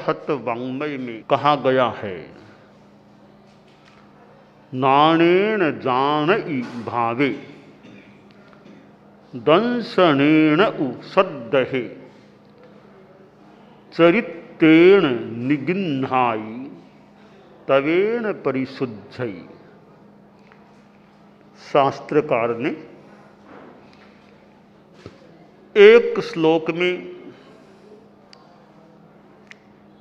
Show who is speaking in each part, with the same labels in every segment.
Speaker 1: हत वाङ्मय में कहा गया है, नाणेन जान भावे दंशनेन उ सद्दहे चरित्रेण निगिन्हाई तवेन परिशुद्धई। शास्त्रकार ने एक श्लोक में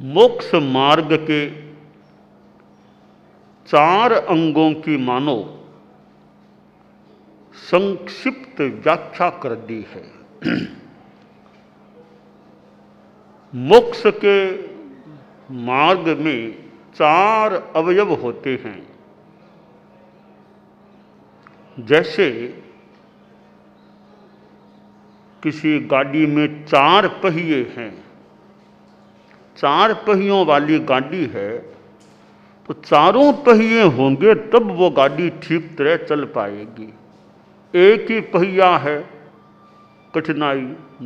Speaker 1: मोक्ष मार्ग के 4 अंगों की मानो संक्षिप्त व्याख्या कर दी है। मोक्ष के मार्ग में 4 अवयव होते हैं। जैसे किसी गाड़ी में 4 पहिए हैं, 4 पहियों वाली गाड़ी है, तो चारों पहिए होंगे तब वो गाड़ी ठीक तरह चल पाएगी। एक ही पहिया है कठिनाई,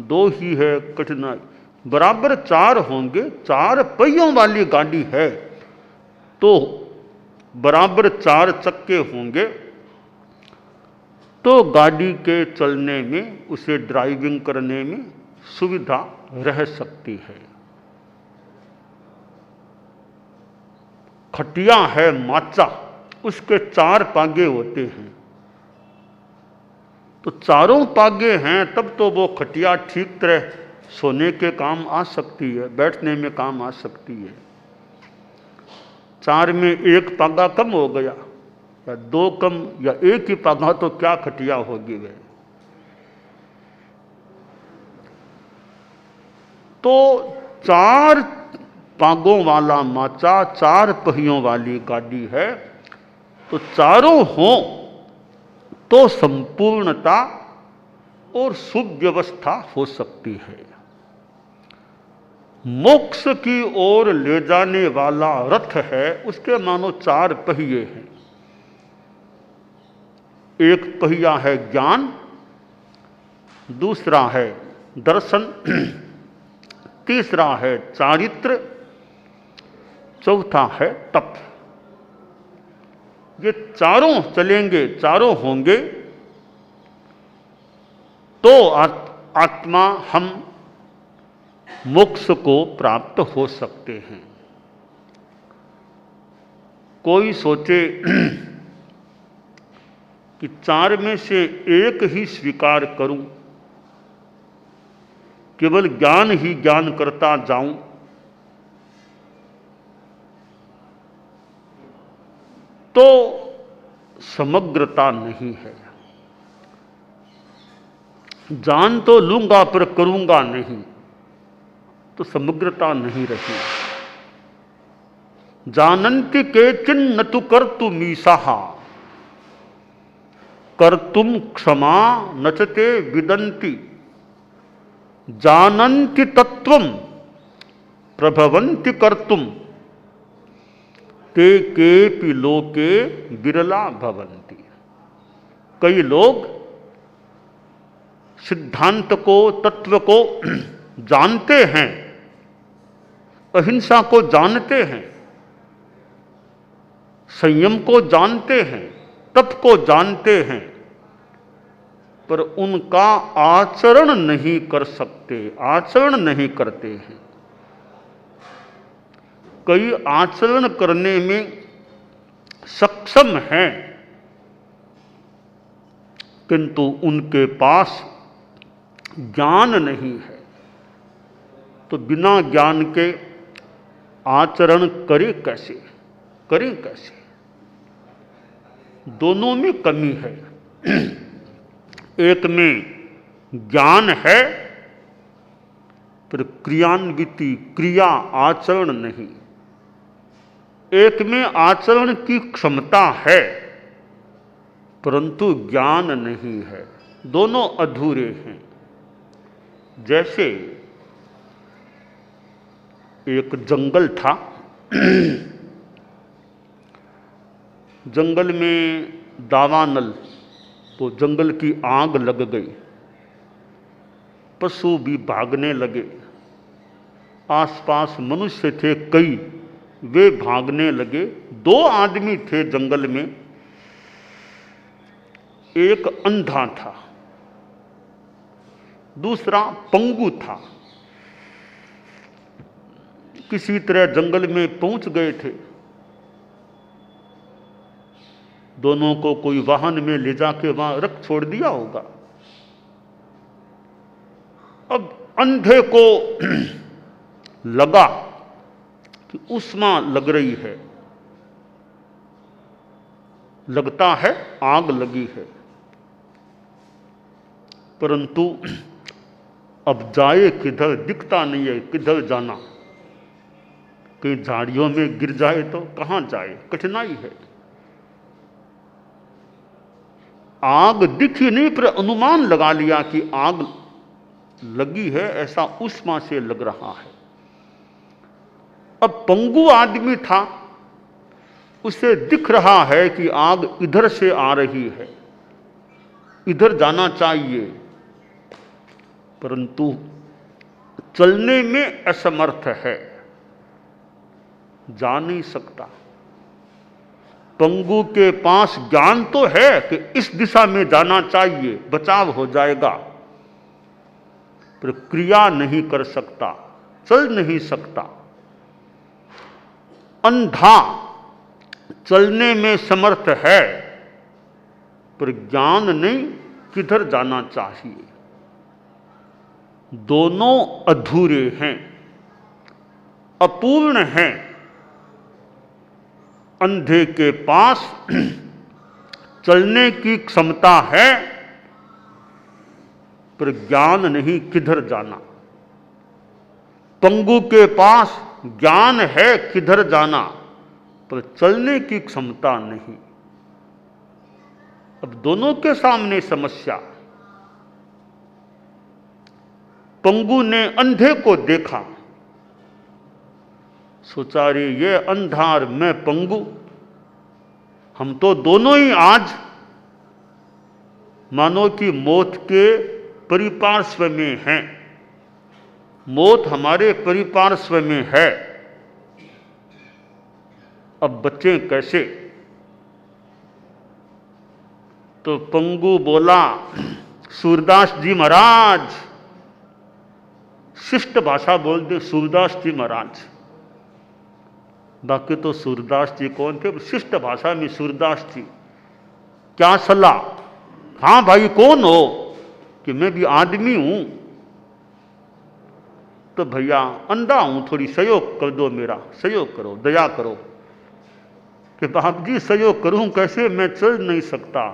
Speaker 1: 2 ही है कठिनाई, बराबर 4 होंगे। 4 पहियों वाली गाड़ी है तो बराबर 4 चक्के होंगे, तो गाड़ी के चलने में, उसे ड्राइविंग करने में सुविधा रह सकती है। खटिया है माचा, उसके 4 पागे होते हैं, तो चारों पागे हैं तब तो वो खटिया ठीक तरह सोने के काम आ सकती है, बैठने में काम आ सकती है। 4 में 1 पागा कम हो गया या 2 कम या 1 ही पागा, तो क्या खटिया होगी वे। तो 4 पागों वाला माचा, 4 पहियों वाली गाड़ी है, तो चारों हों तो संपूर्णता और सुव्यवस्था हो सकती है। मोक्ष की ओर ले जाने वाला रथ है, उसके मानो 4 पहिए हैं। एक पहिया है ज्ञान, दूसरा है दर्शन, तीसरा है चारित्र, चौथा है तप। ये चारों चलेंगे, चारों होंगे तो आत्मा, हम मोक्ष को प्राप्त हो सकते हैं। कोई सोचे कि 4 में से 1 ही स्वीकार करूं, केवल ज्ञान ही ज्ञान करता जाऊं, तो समग्रता नहीं है। जान तो लूंगा पर करूंगा नहीं, तो समग्रता नहीं रही। जानन्ति केचिन न तु कर्तुमीशः, कर्तुम क्षमा नचते विदन्ति, जानन्ति तत्वम प्रभवन्ति कर्तुम, ते केपि लोके विरला भवन्ति। कई लोग सिद्धांत को, तत्व को जानते हैं, अहिंसा को जानते हैं, संयम को जानते हैं, तप को जानते हैं, पर उनका आचरण नहीं कर सकते, आचरण नहीं करते हैं। कई आचरण करने में सक्षम हैं, किंतु उनके पास ज्ञान नहीं है, तो बिना ज्ञान के आचरण करें कैसे, करें कैसे। दोनों में कमी है। एक में ज्ञान है पर क्रियान्विति, क्रिया, आचरण नहीं। एक में आचरण की क्षमता है परंतु ज्ञान नहीं है, दोनों अधूरे हैं। जैसे एक जंगल था, जंगल में दावानल, तो जंगल की आग लग गई, पशु भी भागने लगे, आसपास मनुष्य थे कई, वे भागने लगे। 2 आदमी थे जंगल में, एक अंधा था, दूसरा पंगु था। किसी तरह जंगल में पहुंच गए थे। दोनों को कोई वाहन में ले जाके वहां रख छोड़ दिया होगा। अब अंधे को लगा कि उष्मा लग रही है, लगता है आग लगी है, परंतु अब जाए किधर, दिखता नहीं है, किधर जाना। कहीं झाड़ियों में गिर जाए तो कहां जाए, कठिनाई है। आग दिखी नहीं, पर अनुमान लगा लिया कि आग लगी है, ऐसा उष्मा से लग रहा है। अब पंगु आदमी था, उसे दिख रहा है कि आग इधर से आ रही है, इधर जाना चाहिए, परंतु चलने में असमर्थ है, जा नहीं सकता। पंगु के पास ज्ञान तो है कि इस दिशा में जाना चाहिए, बचाव हो जाएगा, पर क्रिया नहीं कर सकता, चल नहीं सकता। अंधा चलने में समर्थ है, पर ज्ञान नहीं किधर जाना चाहिए। दोनों अधूरे हैं, अपूर्ण हैं। अंधे के पास चलने की क्षमता है, पर ज्ञान नहीं किधर जाना। पंगु के पास ज्ञान है किधर जाना, पर चलने की क्षमता नहीं। अब दोनों के सामने समस्या। पंगु ने अंधे को देखा, सोचा रे ये अंधा और मैं पंगु, हम तो दोनों ही आज मानो कि मौत के परिपार्श्व में हैं, मौत हमारे परिपार्श्व में है। अब बचें कैसे? तो पंगु बोला, सूरदास जी महाराज, शिष्ट भाषा बोल दे, सूरदास जी महाराज। बाकी तो सूरदास जी कौन थे, शिष्ट भाषा में सूरदास जी। क्या सलाह? हाँ भाई कौन हो? कि मैं भी आदमी हूं। तो भैया अंधा हूं, थोड़ी सहयोग कर दो, मेरा सहयोग करो, दया करो। कि बाप जी सहयोग करूं कैसे, मैं चल नहीं सकता,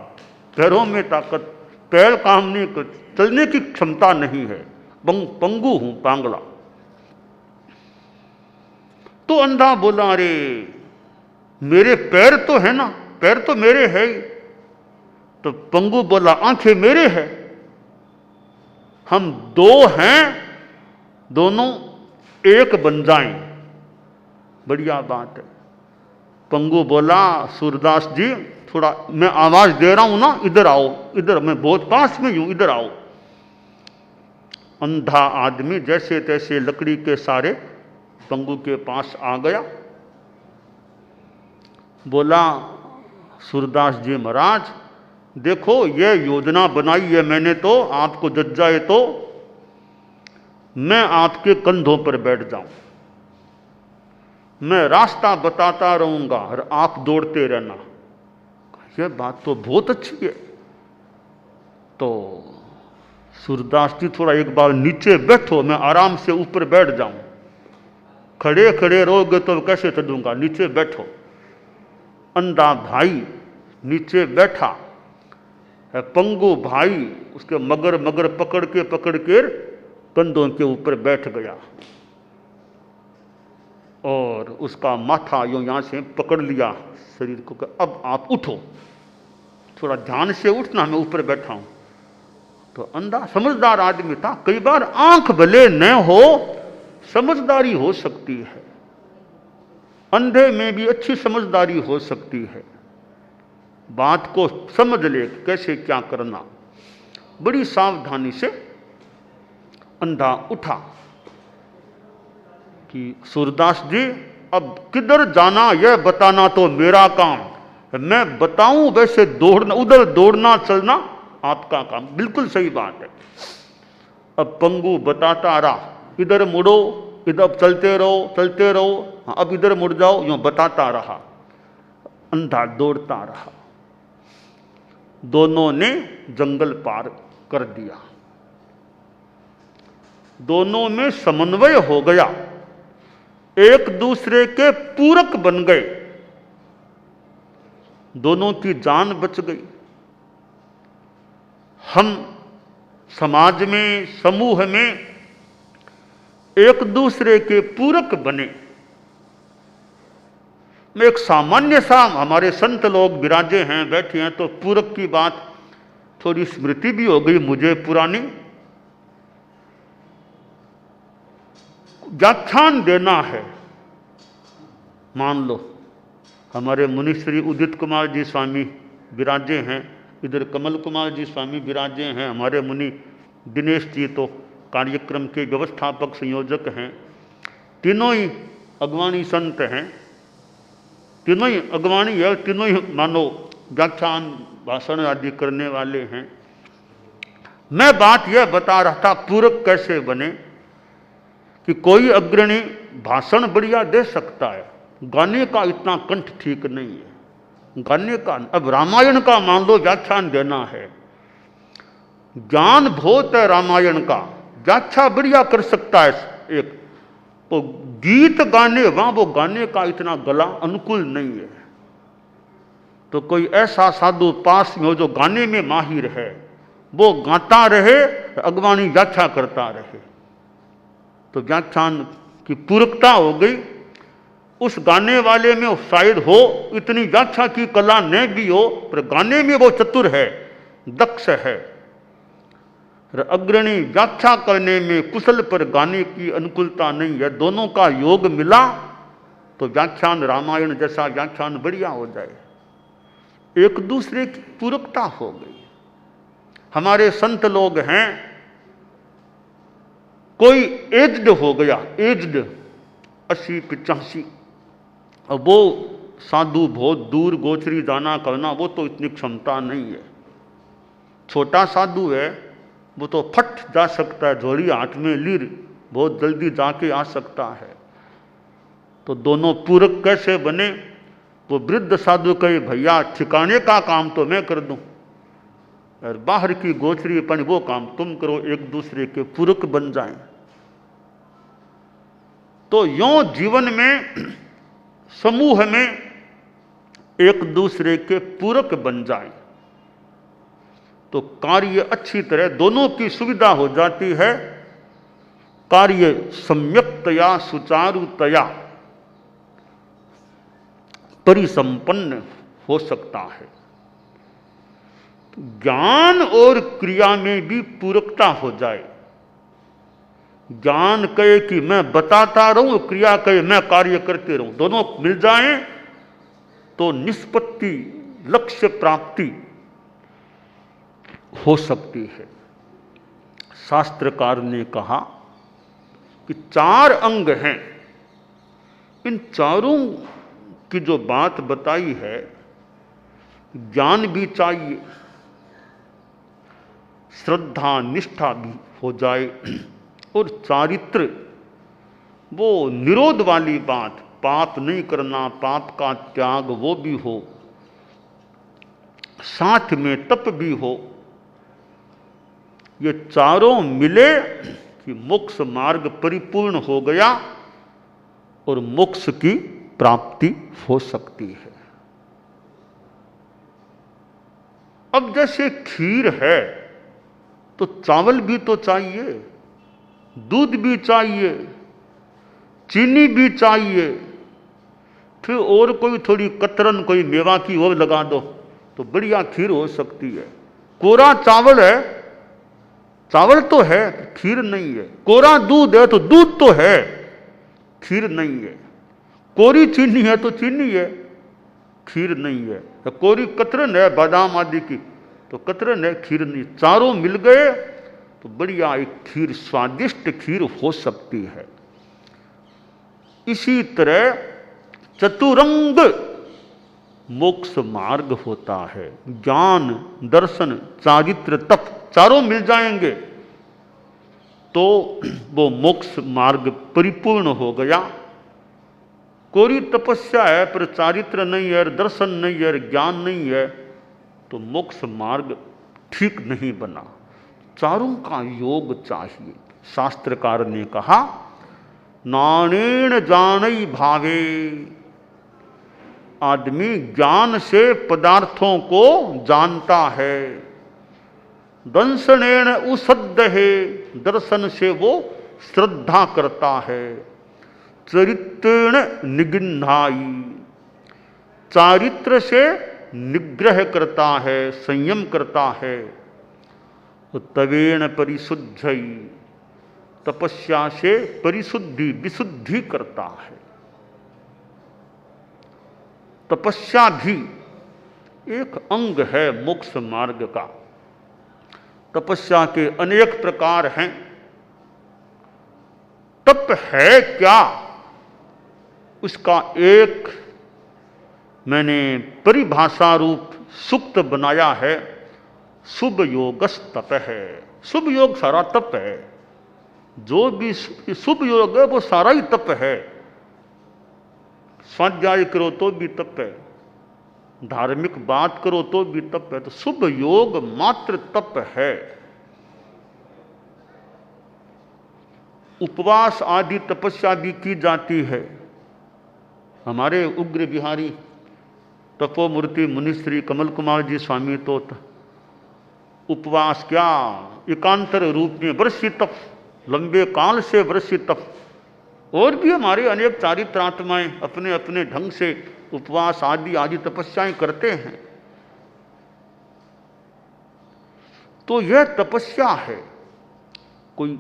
Speaker 1: पैरों में ताकत, पैर काम नहीं कर, चलने की क्षमता नहीं है, पंगु हूं, पांगला। तो अंधा बोला, अरे मेरे पैर तो है ना, पैर तो मेरे है ही। तो पंगु बोला, आंखें मेरे है, हम दो हैं, दोनों एक बन जाएं, बढ़िया बात है। पंगु बोला, सूरदास जी थोड़ा मैं आवाज दे रहा हूं ना, इधर आओ, इधर, मैं बहुत पास में हूं, इधर आओ। अंधा आदमी जैसे तैसे लकड़ी के सारे पंगु के पास आ गया। बोला, सूरदास जी महाराज देखो ये योजना बनाई है मैंने, तो आपको जज जाए तो मैं आपके कंधों पर बैठ जाऊं, मैं रास्ता बताता रहूंगा और आप दौड़ते रहना। यह बात तो बहुत अच्छी है। तो सूरदास जी थोड़ा एक बार नीचे बैठो, मैं आराम से ऊपर बैठ जाऊं, खड़े खड़े रहोगे तो कैसे चलूंगा, नीचे बैठो। अंधा भाई नीचे बैठा, पंगु भाई उसके मगर मगर पकड़ के कंधों के ऊपर बैठ गया और उसका माथा यूं यहां से पकड़ लिया शरीर को। अब आप उठो, थोड़ा ध्यान से उठना, मैं ऊपर बैठा हूं। तो अंधा समझदार आदमी था, कई बार आंख भले न हो समझदारी हो सकती है, अंधे में भी अच्छी समझदारी हो सकती है, बात को समझ ले कैसे क्या करना। बड़ी सावधानी से अंधा उठा, कि सूरदास जी अब किधर जाना यह बताना तो मेरा काम, मैं बताऊं वैसे दौड़ना, उधर दौड़ना चलना आपका काम। बिल्कुल सही बात है। अब पंगु बताता रहा, इधर मुड़ो, इधर चलते रहो, हाँ, अब इधर मुड़ जाओ, यूं बताता रहा, अंधा दौड़ता रहा। दोनों ने जंगल पार कर दिया, दोनों में समन्वय हो गया, एक दूसरे के पूरक बन गए, दोनों की जान बच गई। हम समाज में, समूह में एक दूसरे के पूरक बने। मैं एक सामान्य सा, हमारे संत लोग विराजे हैं, बैठे हैं, तो पूरक की बात थोड़ी स्मृति भी हो गई मुझे पुरानी। व्याख्यान देना है, मान लो हमारे मुनि श्री उदित कुमार जी स्वामी विराजे हैं, इधर कमल कुमार जी स्वामी विराजे हैं, हमारे मुनि दिनेश जी तो कार्यक्रम के व्यवस्थापक संयोजक हैं, तीनों ही अगवानी संत हैं, तीनों ही अगवानी है, तीनों ही मानो व्याख्यान भाषण आदि करने वाले हैं। मैं बात यह बता रहा था पूरक कैसे बने, कि कोई अग्रणी भाषण बढ़िया दे सकता है, गाने का इतना कंठ ठीक नहीं है, गाने का। अब रामायण का मान लो व्याख्यान देना है, ज्ञान बहुत है रामायण का, व्याख्या बढ़िया कर सकता है एक, तो गीत गाने वहां वो गाने का इतना गला अनुकूल नहीं है। तो कोई ऐसा साधु पास में हो जो गाने में माहिर है, वो गाता रहे, अगवानी व्याख्या करता रहे, तो व्याख्यान की पूरकता हो गई। उस गाने वाले में शायद हो इतनी व्याख्या की कला न भी हो, पर गाने में वो चतुर है, दक्ष है। अग्रणी व्याख्या करने में कुशल, पर गाने की अनुकूलता नहीं है। दोनों का योग मिला तो व्याख्यान रामायण जैसा व्याख्यान बढ़िया हो जाए, एक दूसरे की पूरकता हो गई। हमारे संत लोग हैं, कोई एज्ड हो गया, एज्ड 80-85, अब वो साधु बहुत दूर गोचरी जाना करना, वो तो इतनी क्षमता नहीं है। छोटा साधु है, वो तो फट जा सकता है, झोली हाथ में लीर बहुत जल्दी जाके आ सकता है। तो दोनों पूरक कैसे बने, वो वृद्ध साधु कहे भैया ठिकाने का काम तो मैं कर दूं, और बाहर की गोचरी अपन वो काम तुम करो, एक दूसरे के पूरक बन जाएं। तो यों जीवन में, समूह में एक दूसरे के पूरक बन जाएं तो कार्य अच्छी तरह दोनों की सुविधा हो जाती है, कार्य सम्यक्तया सुचारुतया परिसंपन्न हो सकता है। ज्ञान और क्रिया में भी पूरकता हो जाए, ज्ञान कहे कि मैं बताता रहूं, क्रिया कहे मैं कार्य करते रहूं, दोनों मिल जाएं तो निष्पत्ति, लक्ष्य प्राप्ति हो सकती है। शास्त्रकार ने कहा कि 4 अंग हैं, इन चारों की जो बात बताई है, ज्ञान भी चाहिए, श्रद्धा निष्ठा भी हो जाए, और चारित्र, वो निरोध वाली बात, पाप नहीं करना, पाप का त्याग वो भी हो, साथ में तप भी हो। ये चारों मिले कि मोक्ष मार्ग परिपूर्ण हो गया और मोक्ष की प्राप्ति हो सकती है। अब जैसे खीर है तो चावल भी तो चाहिए, दूध भी चाहिए, चीनी भी चाहिए, फिर और कोई थोड़ी कतरन कोई मेवा की वो लगा दो तो बढ़िया खीर हो सकती है। कोरा चावल है, चावल तो है, खीर नहीं है। कोरा दूध है तो दूध तो है, खीर नहीं है। कोरी चीनी है तो चीनी है, खीर नहीं है। तो कोरी कतरन है बादाम आदि की तो कतरन है, खीर नहीं। चारों मिल गए तो बढ़िया एक खीर, स्वादिष्ट खीर हो सकती है। इसी तरह चतुरंग मोक्ष मार्ग होता है। ज्ञान, दर्शन, चारित्र, तप चारों मिल जाएंगे तो वो मोक्ष मार्ग परिपूर्ण हो गया। कोरी तपस्या है पर चारित्र नहीं है, दर्शन नहीं है, ज्ञान नहीं है, तो मोक्ष मार्ग ठीक नहीं बना। चारों का योग चाहिए। शास्त्रकार ने कहा, नानेण जानई भावे, आदमी ज्ञान से पदार्थों को जानता है। दंशनेण उसद्दहे, दर्शन से वो श्रद्धा करता है। चरित्रेण निगृह्णायि, चारित्र से निग्रह करता है, संयम करता है। तवेण परिशुद्धई, तपस्या से परिशुद्धि विशुद्धि करता है। तपस्या भी एक अंग है मोक्ष मार्ग का। तपस्या के अनेक प्रकार हैं। तप है क्या, उसका एक मैंने परिभाषा रूप सूक्त बनाया है। शुभ योगस तप है। शुभ योग सारा तप है। जो भी शुभ योग है वो सारा ही तप है। स्वाध्याय करो तो भी तप है, धार्मिक बात करो तो भी तप है। तो शुभ योग मात्र तप है। उपवास आदि तपस्या भी की जाती है। हमारे उग्र बिहारी तपोमूर्ति मुनि श्री कमल कुमार जी स्वामी तो उपवास क्या, एकांतर रूप में वर्षी तप, लंबे काल से वर्षी तप। और भी हमारे अनेक चारित्रात्माएं अपने अपने ढंग से उपवास आदि आदि तपस्याएं करते हैं। तो यह तपस्या है। कोई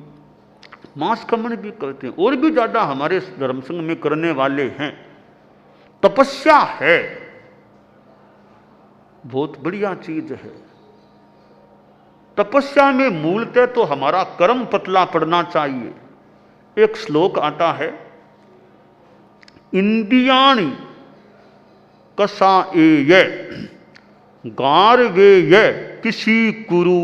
Speaker 1: मांस खमन भी करते हैं, और भी ज्यादा हमारे धर्म संघ में करने वाले हैं। तपस्या है, बहुत बढ़िया चीज है। तपस्या में मूलतः तो हमारा कर्म पतला पड़ना चाहिए। एक श्लोक आता है, इंद्रियाणि कसा एय गार्वेय किसी कुरु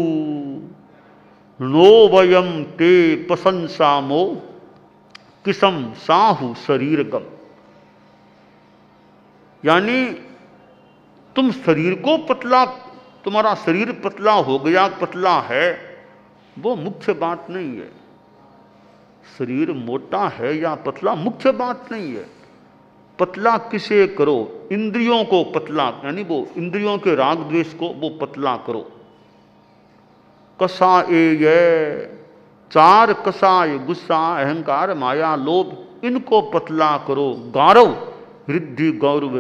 Speaker 1: नो वयम ते प्रशंसामो किसम साहु शरीरगम। यानी तुम शरीर को पतला, तुम्हारा शरीर पतला हो गया, पतला है, वो मुख्य बात नहीं है। शरीर मोटा है या पतला मुख्य बात नहीं है। पतला किसे करो, इंद्रियों को पतला, यानी वो इंद्रियों के राग द्वेष को वो पतला करो। कसा ये चार कसाय, गुस्सा, अहंकार, माया, लोभ, इनको पतला करो। गौरव, रिद्धि गौरव,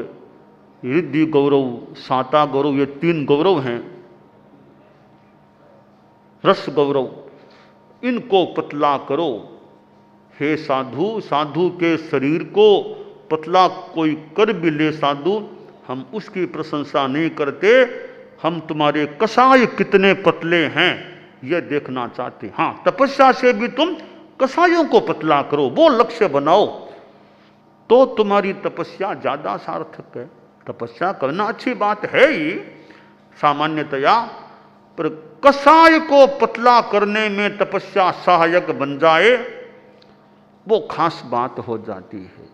Speaker 1: रिद्धि गौरव, साता गौरव, ये तीन गौरव हैं। रस गौरव, इनको पतला करो। हे साधु, साधु के शरीर को पतला कोई कर भी ले साधु, हम उसकी प्रशंसा नहीं करते। हम तुम्हारे कसाय कितने पतले हैं यह देखना चाहते। हाँ, तपस्या से भी तुम कसायों को पतला करो, वो लक्ष्य बनाओ, तो तुम्हारी तपस्या ज्यादा सार्थक है। तपस्या करना अच्छी बात है ही सामान्यतया, पर कसाय को पतला करने में तपस्या सहायक बन जाए वो खास बात हो जाती है।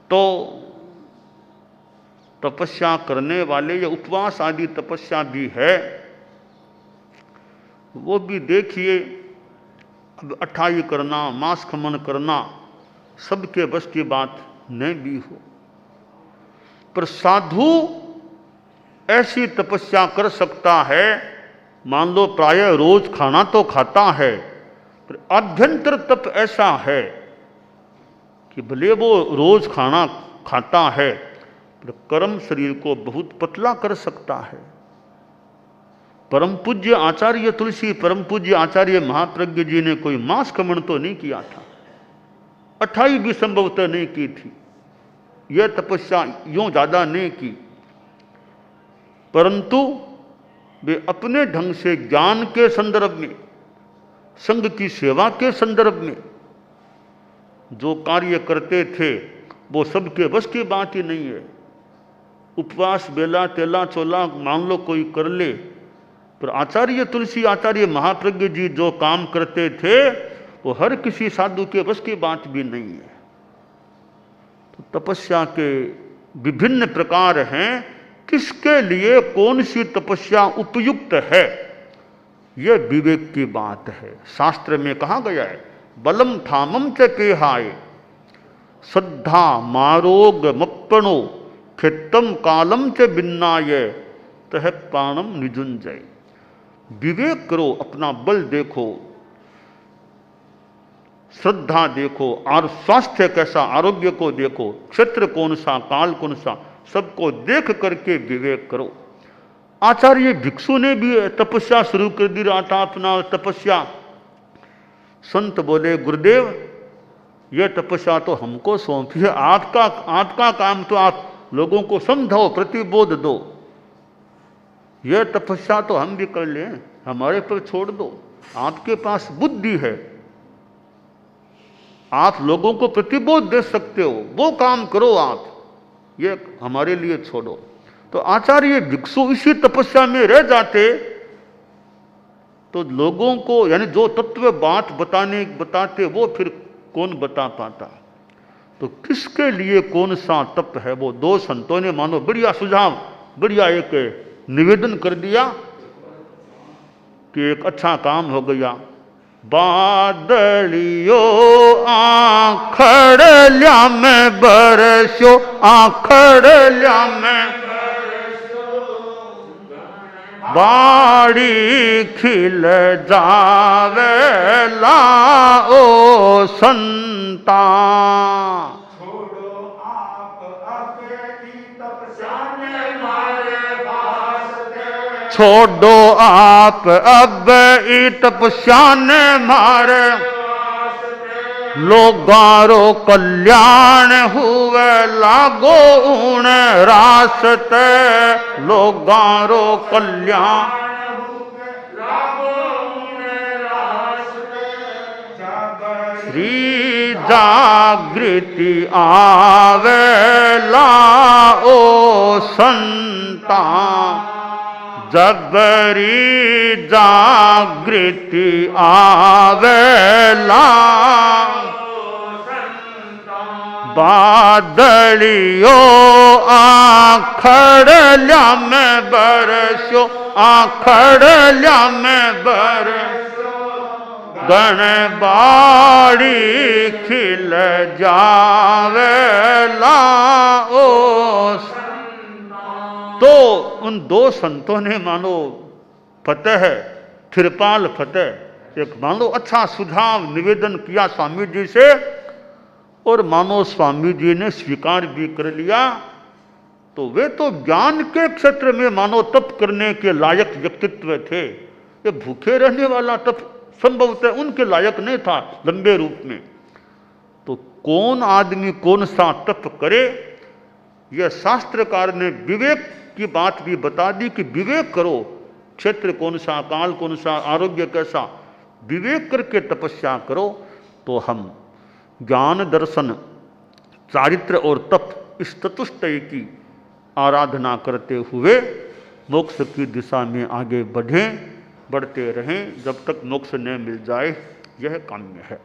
Speaker 1: तो तपस्या करने वाले, या उपवास आदि तपस्या भी है, वो भी देखिए। अब अठाई करना, मांस खमन करना सबके बस की बात नहीं भी हो, पर साधु ऐसी तपस्या कर सकता है। मान लो प्रायः रोज खाना तो खाता है, पर आभ्यंतर तप ऐसा है कि भले वो रोज खाना खाता है, पर कर्म शरीर को बहुत पतला कर सकता है। परम पूज्य आचार्य तुलसी, परम पूज्य आचार्य महाप्रज्ञ जी ने कोई मांस खमन तो नहीं किया था, अठाई भी संभवतः नहीं की थी। यह तपस्या यूं ज्यादा नहीं की, परंतु वे अपने ढंग से ज्ञान के संदर्भ में, संघ की सेवा के संदर्भ में, जो कार्य करते थे वो सबके बस की बात ही नहीं है। उपवास बेला तेला चोला मान लो कोई कर ले, पर आचार्य तुलसी आचार्य महाप्रज्ञ जी जो काम करते थे वो हर किसी साधु के बस की बात भी नहीं है। तो तपस्या के विभिन्न प्रकार हैं, किसके लिए कौन सी तपस्या उपयुक्त है, यह विवेक की बात है। शास्त्र में कहा गया है, बलम थामम च केहाय श्रद्धा मारोग मप्पणो खेतम कालम च बिन्नाय तह प्राणम निजुंजय। विवेक करो, अपना बल देखो, श्रद्धा देखो, और स्वास्थ्य कैसा, आरोग्य को देखो, क्षेत्र कौन सा, काल कौन सा, सबको देख करके विवेक करो। आचार्य भिक्षु ने भी तपस्या शुरू कर दी रहा था, अपना तपस्या। संत बोले, गुरुदेव यह तपस्या तो हमको सौंपी है, आपका काम तो आप लोगों को समझाओ, प्रतिबोध दो। यह तपस्या तो हम भी कर लें, हमारे पर छोड़ दो। आपके पास बुद्धि है, आप लोगों को प्रतिबोध दे सकते हो, वो काम करो आप, ये हमारे लिए छोड़ो। तो आचार्य भिक्षु इसी तपस्या में रह जाते तो लोगों को, यानी जो तत्व बात बताते वो फिर कौन बता पाता। तो किसके लिए कौन सा तप है, वो दो संतों ने मानो बढ़िया सुझाव, बढ़िया एक निवेदन कर दिया कि एक अच्छा काम हो गया। बादलियो आखड़ल्या में बरसो, आखड़ल्या में बाड़ी खिल जावे लाओ संता। छोड़ो आप अपनी तपस्या ने मारे वास्ते, छोड़ो आप अब ई तपस्या ने मारे लोगारो कल्याण हुए लागो उन रास्ते, लोगारो कल्याण श्री जागृति आवे लाओ संता, जबरी जागृति आवेला बादलियो आखड़ल्या में बरसो, आखड़ल्या में बरसो गण बाड़ी खिल जावेला ओ। तो उन दो संतों ने मानो फतेह, थिरपाल फतेह, एक मानो अच्छा सुझाव निवेदन किया स्वामी जी से, और मानो स्वामी जी ने स्वीकार भी कर लिया। तो वे तो ज्ञान के क्षेत्र में मानो तप करने के लायक व्यक्तित्व थे। ये भूखे रहने वाला तप संभवतः उनके लायक नहीं था लंबे रूप में। तो कौन आदमी कौन सा तप करे, यह शास्त्रकार ने विवेक की बात भी बता दी कि विवेक करो, क्षेत्र कौन सा, काल कौन सा, आरोग्य कैसा, विवेक करके तपस्या करो। तो हम ज्ञान दर्शन चारित्र और तप इस चतुष्टय की आराधना करते हुए मोक्ष की दिशा में आगे बढ़ते रहें जब तक मोक्ष न मिल जाए, यह काम्य है।